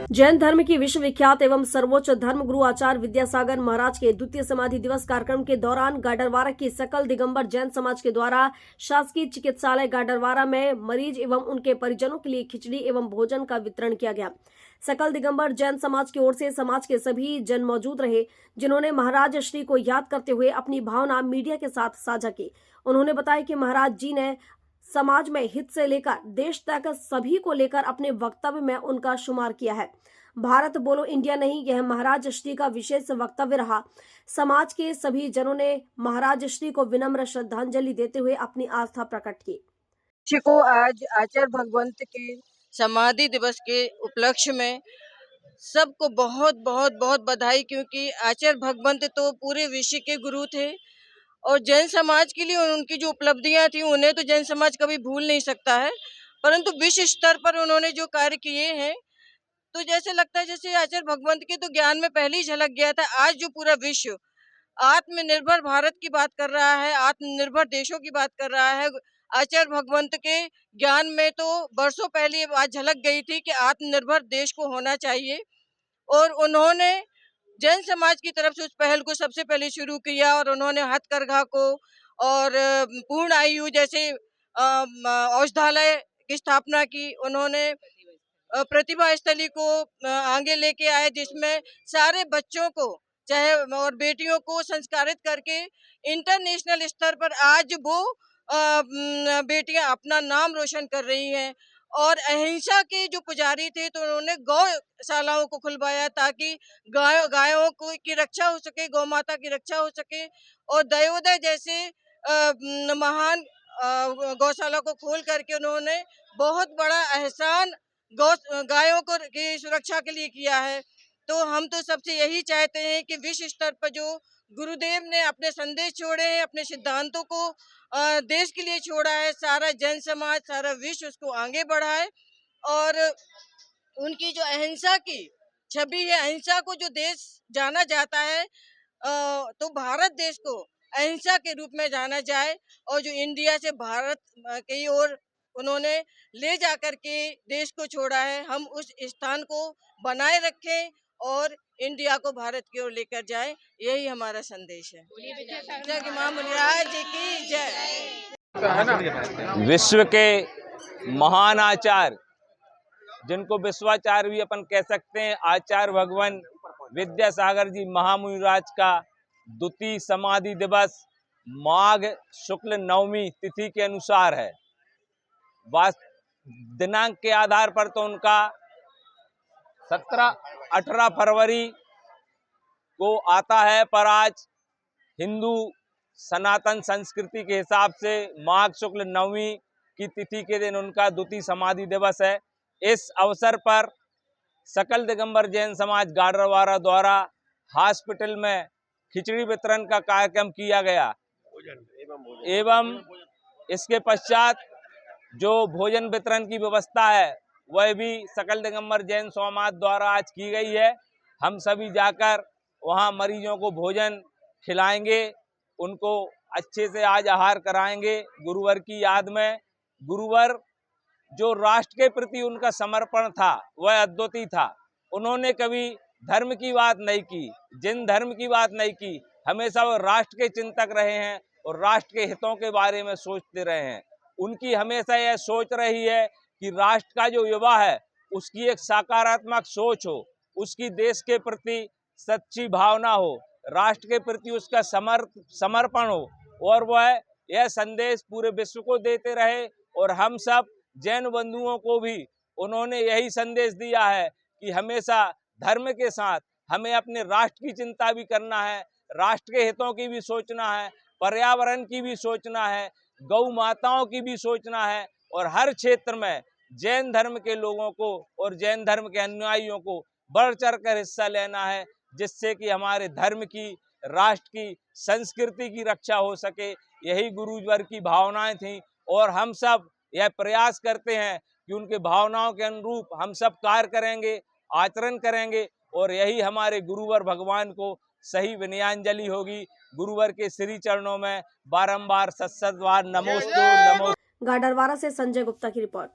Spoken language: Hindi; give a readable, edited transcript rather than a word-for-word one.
जैन धर्म की विश्वविख्यात एवं सर्वोच्च धर्म गुरु आचार्य विद्यासागर महाराज के द्वितीय समाधि दिवस कार्यक्रम के दौरान गाडरवारा की सकल दिगंबर जैन समाज के द्वारा शासकीय चिकित्सालय गाडरवारा में मरीज एवं उनके परिजनों के लिए खिचड़ी एवं भोजन का वितरण किया गया। सकल दिगंबर जैन समाज की ओर से समाज के सभी जन मौजूद रहे, जिन्होंने महाराज श्री को याद करते हुए अपनी भावना मीडिया के साथ साझा की। उन्होंने बताया कि महाराज जी ने समाज में हित से लेकर देश तक सभी को लेकर अपने वक्तव्य में उनका शुमार किया है। भारत बोलो इंडिया नहीं, यह महाराज श्री का विशेष वक्तव्य रहा। समाज के सभी जनों ने महाराज श्री को विनम्र श्रद्धांजलि देते हुए अपनी आस्था प्रकट की। को आज आचार्य भगवंत के समाधि दिवस के उपलक्ष्य में सबको बहुत बहुत बहुत बधाई, क्योंकि आचार्य भगवंत तो पूरे विश्व के गुरु थे और जैन समाज के लिए उनकी जो उपलब्धियां थी उन्हें तो जैन समाज कभी भूल नहीं सकता है। परंतु विश्व स्तर पर उन्होंने जो कार्य किए हैं, तो जैसे लगता है जैसे आचार्य भगवंत के तो ज्ञान में पहले ही झलक गया था। आज जो पूरा विश्व आत्मनिर्भर भारत की बात कर रहा है, आत्मनिर्भर देशों की बात कर रहा है, आचार्य भगवंत के ज्ञान में तो वर्षों पहले ये बात झलक गई थी कि आत्मनिर्भर देश को होना चाहिए। और उन्होंने जैन समाज की तरफ से उस पहल को सबसे पहले शुरू किया और उन्होंने हथकरघा को और पूर्ण आयु जैसे औषधालय की स्थापना की। उन्होंने प्रतिभा स्थली को आगे लेके आए, जिसमें सारे बच्चों को चाहे और बेटियों को संस्कारित करके इंटरनेशनल स्तर पर आज वो बेटियां अपना नाम रोशन कर रही हैं। और अहिंसा के जो पुजारी थे, तो उन्होंने गौशालाओं को खुलवाया ताकि गायों को की रक्षा हो सके, गौ माता की रक्षा हो सके। और दयोदय जैसे महान गौशाला को खोल करके उन्होंने बहुत बड़ा एहसान गायों को की सुरक्षा के लिए किया है। तो हम तो सबसे यही चाहते हैं कि विश्व स्तर पर जो गुरुदेव ने अपने संदेश छोड़े हैं, अपने सिद्धांतों को देश के लिए छोड़ा है, सारा जन समाज, सारा विश्व उसको आगे बढ़ाए। और उनकी जो अहिंसा की छवि है, अहिंसा को जो देश जाना जाता है, तो भारत देश को अहिंसा के रूप में जाना जाए। और जो इंडिया से भारत की ओर उन्होंने ले जाकर के देश को छोड़ा है, हम उस स्थान को बनाए रखें और इंडिया को भारत की ओर लेकर जाएं, यही हमारा संदेश है। जय की मां मुनिराज की जय। विश्व के महान आचार्य, जिनको विश्वाचार्य भी अपन कह सकते हैं, आचार्य भगवान विद्यासागर जी महामुनिराज का द्वितीय समाधि दिवस माघ शुक्ल नवमी तिथि के अनुसार है। दिनांक के आधार पर तो उनका 17-18 फरवरी को आता है, पर आज हिंदू सनातन संस्कृति के हिसाब से माघ शुक्ल नवमी की तिथि के दिन उनका द्वितीय समाधि दिवस है। इस अवसर पर सकल दिगंबर जैन समाज गाडरवारा द्वारा हॉस्पिटल में खिचड़ी वितरण का कार्यक्रम किया गया एवं इसके पश्चात जो भोजन वितरण की व्यवस्था है वह भी सकल दिगंबर जैन समाज द्वारा आज की गई है। हम सभी जाकर वहां मरीजों को भोजन खिलाएंगे, उनको अच्छे से आज आहार कराएंगे गुरुवर की याद में। गुरुवर जो राष्ट्र के प्रति उनका समर्पण था वह अद्वितीय था। उन्होंने कभी धर्म की बात नहीं की, जिन धर्म की बात नहीं की, हमेशा वो राष्ट्र के चिंतक रहे हैं और राष्ट्र के हितों के बारे में सोचते रहे हैं। उनकी हमेशा यह सोच रही है कि राष्ट्र का जो युवा है उसकी एक सकारात्मक सोच हो, उसकी देश के प्रति सच्ची भावना हो, राष्ट्र के प्रति उसका समर्पण हो और वह यह संदेश पूरे विश्व को देते रहे। और हम सब जैन बंधुओं को भी उन्होंने यही संदेश दिया है कि हमेशा धर्म के साथ हमें अपने राष्ट्र की चिंता भी करना है, राष्ट्र के हितों की भी सोचना है, पर्यावरण की भी सोचना है, गौ माताओं की भी सोचना है और हर क्षेत्र में जैन धर्म के लोगों को और जैन धर्म के अनुयायियों को बढ़ चढ़कर हिस्सा लेना है, जिससे कि हमारे धर्म की, राष्ट्र की, संस्कृति की रक्षा हो सके। यही गुरुवर की भावनाएं थी और हम सब यह प्रयास करते हैं कि उनके भावनाओं के अनुरूप हम सब कार्य करेंगे, आचरण करेंगे और यही हमारे गुरुवर भगवान को सही विनयाञ्जलि होगी। गुरुवर के श्री चरणों में बारंबार सत बार नमोस्तु। गाडरवारा से संजय गुप्ता की रिपोर्ट।